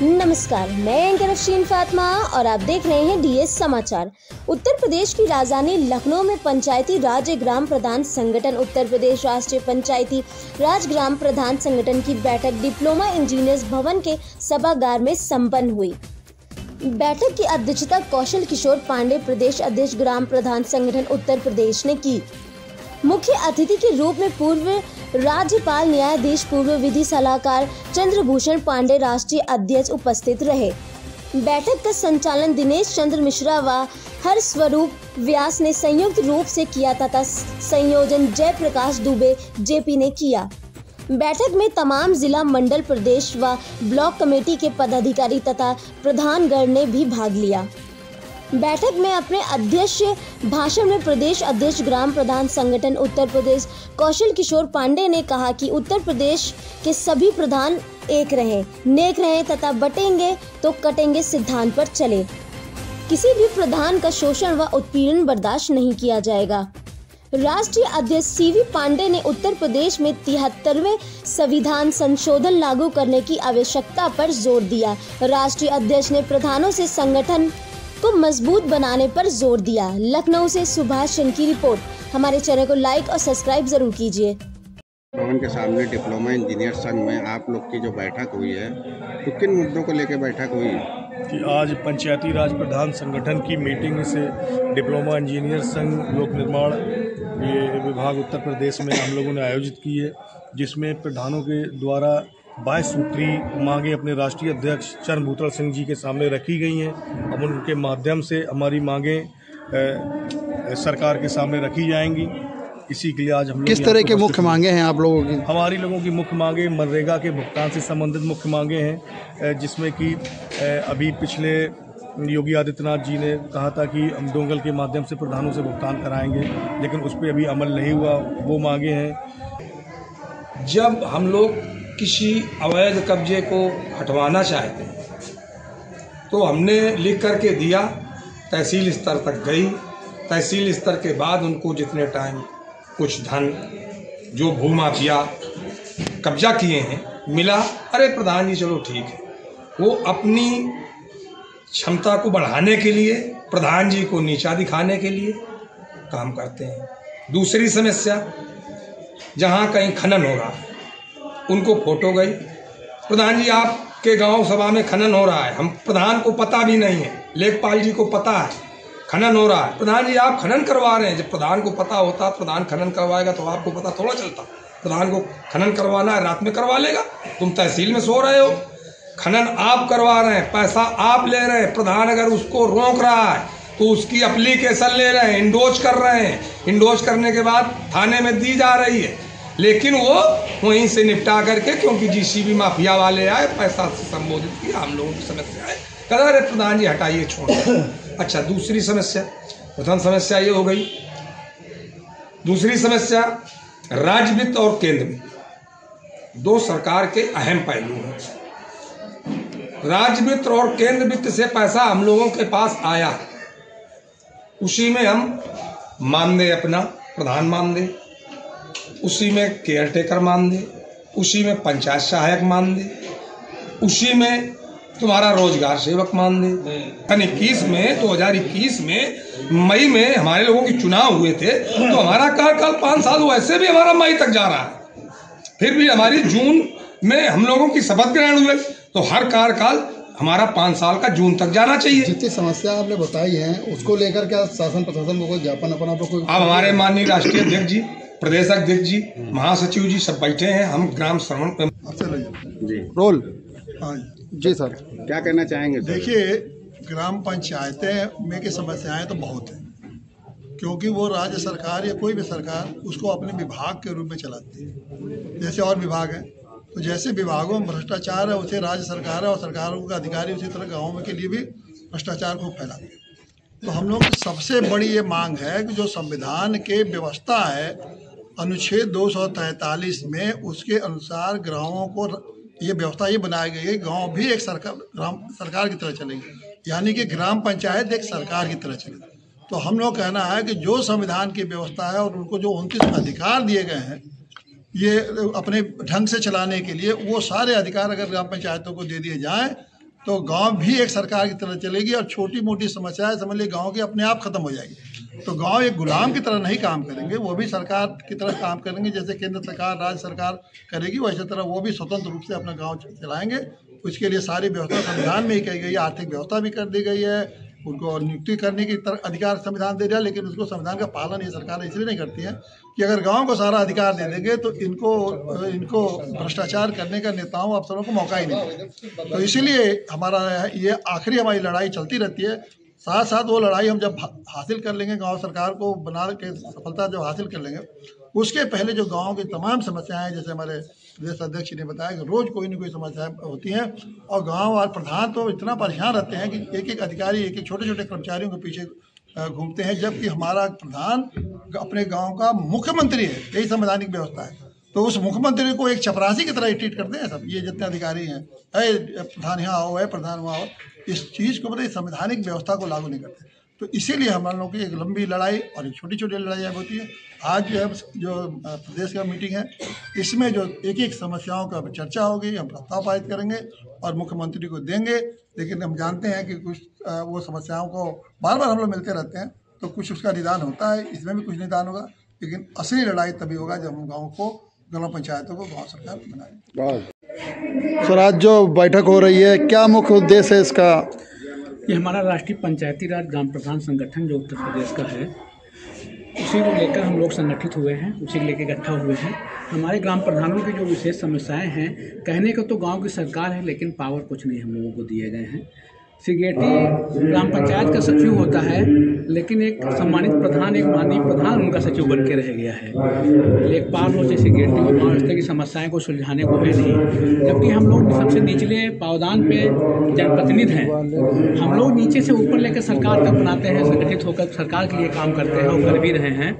नमस्कार, मैं एंकर अफशीन फातिमा और आप देख रहे हैं डीएस समाचार। उत्तर प्रदेश की राजधानी लखनऊ में पंचायती राज ग्राम प्रधान संगठन उत्तर प्रदेश राष्ट्रीय पंचायती राज ग्राम प्रधान संगठन की बैठक डिप्लोमा इंजीनियर्स भवन के सभागार में संपन्न हुई। बैठक की अध्यक्षता कौशल किशोर पांडे, प्रदेश अध्यक्ष ग्राम प्रधान संगठन उत्तर प्रदेश ने की। मुख्य अतिथि के रूप में पूर्व राज्यपाल न्यायाधीश पूर्व विधि सलाहकार चंद्रभूषण पांडे राष्ट्रीय अध्यक्ष उपस्थित रहे। बैठक का संचालन दिनेश चंद्र मिश्रा व हरस्वरूप व्यास ने संयुक्त रूप से किया तथा संयोजन जयप्रकाश दुबे जेपी ने किया। बैठक में तमाम जिला, मंडल, प्रदेश व ब्लॉक कमेटी के पदाधिकारी तथा प्रधानगण ने भी भाग लिया। बैठक में अपने अध्यक्ष भाषण में प्रदेश अध्यक्ष ग्राम प्रधान संगठन उत्तर प्रदेश कौशल किशोर पांडे ने कहा कि उत्तर प्रदेश के सभी प्रधान एक रहें, नेक रहें तथा बटेंगे तो कटेंगे सिद्धांत पर चले। किसी भी प्रधान का शोषण व उत्पीड़न बर्दाश्त नहीं किया जाएगा। राष्ट्रीय अध्यक्ष सीवी पांडे ने उत्तर प्रदेश में 73वें संविधान संशोधन लागू करने की आवश्यकता पर जोर दिया। राष्ट्रीय अध्यक्ष ने प्रधानों से संगठन को मजबूत बनाने पर जोर दिया। लखनऊ से सुभाष चंद्र की रिपोर्ट। हमारे चैनल को लाइक और सब्सक्राइब जरूर कीजिए। भवन के सामने डिप्लोमा इंजीनियर संघ में आप लोग की जो बैठक हुई है, तो किन मुद्दों को लेकर बैठक हुई? कि आज पंचायती राज प्रधान संगठन की मीटिंग से डिप्लोमा इंजीनियर संघ लोक निर्माण ये विभाग उत्तर प्रदेश में हम लोगों ने आयोजित की है, जिसमें प्रधानों के द्वारा 22 सूत्री मांगें अपने राष्ट्रीय अध्यक्ष चंद्रभूषण सिंह जी के सामने रखी गई हैं। अब उनके माध्यम से हमारी मांगें सरकार के सामने रखी जाएंगी। इसी के लिए आज हम लोग किस तरह के मुख्य मांगे हैं आप लोगों की? हमारी लोगों की मुख्य मांगे मनरेगा के भुगतान से संबंधित मुख्य मांगे हैं, जिसमें कि अभी पिछले योगी आदित्यनाथ जी ने कहा था कि हम डोंगल के माध्यम से प्रधानों से भुगतान कराएंगे, लेकिन उस पर अभी अमल नहीं हुआ। वो मांगे हैं। जब हम लोग किसी अवैध कब्जे को हटवाना चाहते हैं तो हमने लिख करके दिया, तहसील स्तर तक गई। तहसील स्तर के बाद उनको जितने टाइम कुछ धन जो भूमाफिया कब्जा किए हैं मिला, अरे प्रधान जी चलो ठीक है, वो अपनी क्षमता को बढ़ाने के लिए, प्रधान जी को नीचा दिखाने के लिए काम करते हैं। दूसरी समस्या, जहाँ कहीं खनन हो रहा है उनको फोटो गई, प्रधान जी आपके गांव सभा में खनन हो रहा है, हम प्रधान को पता भी नहीं है, लेखपाल जी को पता है खनन हो रहा है, प्रधान जी आप खनन करवा रहे हैं। जब प्रधान को पता होता, प्रधान खनन करवाएगा तो आपको पता थोड़ा चलता। प्रधान को खनन करवाना है, रात में करवा लेगा, तुम तहसील में सो रहे हो, खनन आप करवा रहे हैं, पैसा आप ले रहे हैं। प्रधान अगर उसको रोक रहा है तो उसकी एप्लीकेशन ले रहे हैं, इंडोज कर रहे हैं, इंडोज करने के बाद थाने में दी जा रही है, लेकिन वो वहीं से निपटा करके, क्योंकि जीसीबी माफिया वाले आए, पैसा से संबोधित किया, हम लोगों की समस्या है, कह अरे प्रधान जी हटाइए, छोड़। अच्छा, दूसरी समस्या, प्रथम समस्या ये हो गई। दूसरी समस्या, राज्य वित्त और केंद्र वित्त दो सरकार के अहम पहलू हैं। राज्य वित्त और केंद्र वित्त से पैसा हम लोगों के पास आया, उसी में हम मानदेय अपना प्रधान मानदेय, उसी में केयर टेकर मान दे, उसी में पंचायत सहायक मान दे, उसी में तुम्हारा रोजगार सेवक मान दे। 2021 में मई में हमारे लोगों के चुनाव हुए थे, तो हमारा कार्यकाल 5 साल वैसे भी हमारा मई तक जा रहा है, फिर भी हमारी जून में हम लोगों की शपथ ग्रहण हुए, तो हर कार्यकाल हमारा 5 साल का जून तक जाना चाहिए। जितनी समस्या आपने बताई है उसको लेकर क्या शासन प्रशासन को कोई ज्ञापन अपना कोई? अब हमारे माननीय राष्ट्रीय अध्यक्ष जी, प्रदेश अध्यक्ष जी, महासचिव जी सब बैठे हैं, हम ग्राम श्रवण पे जी रोल। हाँ जी सर, क्या कहना चाहेंगे? देखिए, ग्राम पंचायतें में की समस्याएं तो बहुत हैं, क्योंकि वो राज्य सरकार या कोई भी सरकार उसको अपने विभाग के रूप में चलाती है। जैसे और विभाग हैं, तो जैसे विभागों में भ्रष्टाचार है, उसे राज्य सरकार है और सरकारों का अधिकारी उसी तरह गाँव में के लिए भी भ्रष्टाचार को फैलाते हैं। तो हम लोग की सबसे बड़ी ये मांग है कि जो संविधान के व्यवस्था है, अनुच्छेद 243 में, उसके अनुसार गाँवों को ये व्यवस्था ये बनाई गई है, गांव भी एक सरकार की तरह चलेगी, यानी कि ग्राम पंचायत एक सरकार की तरह चलेगी। तो हम लोग कहना है कि जो संविधान की व्यवस्था है और उनको जो 29 अधिकार दिए गए हैं, ये अपने ढंग से चलाने के लिए वो सारे अधिकार अगर ग्राम पंचायतों को दे दिए जाएं तो गांव भी एक सरकार की तरह चलेगी और छोटी मोटी समस्याएं समझ लीजिए गांव की अपने आप खत्म हो जाएगी। तो गांव एक गुलाम की तरह नहीं काम करेंगे, वो भी सरकार की तरह काम करेंगे। जैसे केंद्र सरकार, राज्य सरकार करेगी, वैसे तरह वो भी स्वतंत्र रूप से अपना गांव चलाएंगे। उसके लिए सारी व्यवस्था संविधान में ही की गई है, आर्थिक व्यवस्था भी कर दी गई है, उनको नियुक्ति करने की अधिकार संविधान दे रहा है। लेकिन उसको संविधान का पालन ये सरकार इसलिए नहीं करती है कि अगर गांव को सारा अधिकार दे देंगे तो इनको भ्रष्टाचार करने का नेताओं अफसरों को मौका ही नहीं मिलेगा। तो इसीलिए हमारा ये आखिरी हमारी लड़ाई चलती रहती है। साथ साथ वो लड़ाई हम जब हासिल कर लेंगे, गांव सरकार को बना के सफलता जब हासिल कर लेंगे, उसके पहले जो गांव की तमाम समस्याएं हैं, जैसे हमारे प्रदेश अध्यक्ष ने बताया कि रोज़ कोई न कोई समस्याएं होती हैं और गांव और प्रधान तो इतना परेशान रहते हैं कि एक एक अधिकारी, एक एक छोटे छोटे कर्मचारियों के पीछे घूमते हैं, जबकि हमारा प्रधान अपने गांव का मुख्यमंत्री है। यही संवैधानिक व्यवस्था है। तो उस मुख्यमंत्री को एक चपरासी की तरह ट्रीट करते हैं सब ये जितने अधिकारी हैं। प्रधान यहाँ आओ, है प्रधान वहाँ आओ, इस चीज़ को मतलब संवैधानिक व्यवस्था को लागू नहीं करते। तो इसीलिए हम लोगों की एक लंबी लड़ाई और एक छोटी छोटी लड़ाइयाँ होती है। आज जो प्रदेश का मीटिंग है, इसमें जो एक एक समस्याओं का चर्चा होगी, हम प्रस्ताव पारित करेंगे और मुख्यमंत्री को देंगे। लेकिन हम जानते हैं कि कुछ वो समस्याओं को बार बार हम लोग मिलते रहते हैं, तो कुछ उसका निदान होता है, इसमें भी कुछ निदान होगा। लेकिन असली लड़ाई तभी होगा जब हम गाँव को, ग्राम पंचायतों को गाँव सरकार बनाए। सर, आज जो बैठक हो रही है, क्या मुख्य उद्देश्य है इसका? ये हमारा राष्ट्रीय पंचायती राज ग्राम प्रधान संगठन जो उत्तर प्रदेश का है, उसी को लेकर हम लोग संगठित हुए हैं, उसी को लेकर इकट्ठा हुए हैं। हमारे ग्राम प्रधानों की जो विशेष समस्याएं हैं, कहने को तो गांव की सरकार है लेकिन पावर कुछ नहीं हम लोगों को दिए गए हैं। सिगेटी ग्राम पंचायत का सचिव होता है, लेकिन एक सम्मानित प्रधान, एक माननीय प्रधान उनका सचिव बन के रह गया है। लेखपाल हो जैसे सिगेटी में 5 तरह की समस्याएं को सुलझाने को है नहीं, जबकि हम लोग सबसे निचले पावदान पे जनप्रतिनिधि हैं। हम लोग नीचे से ऊपर लेकर सरकार तक बनाते हैं, संगठित होकर सरकार के लिए काम करते हैं और कर भी रहे हैं।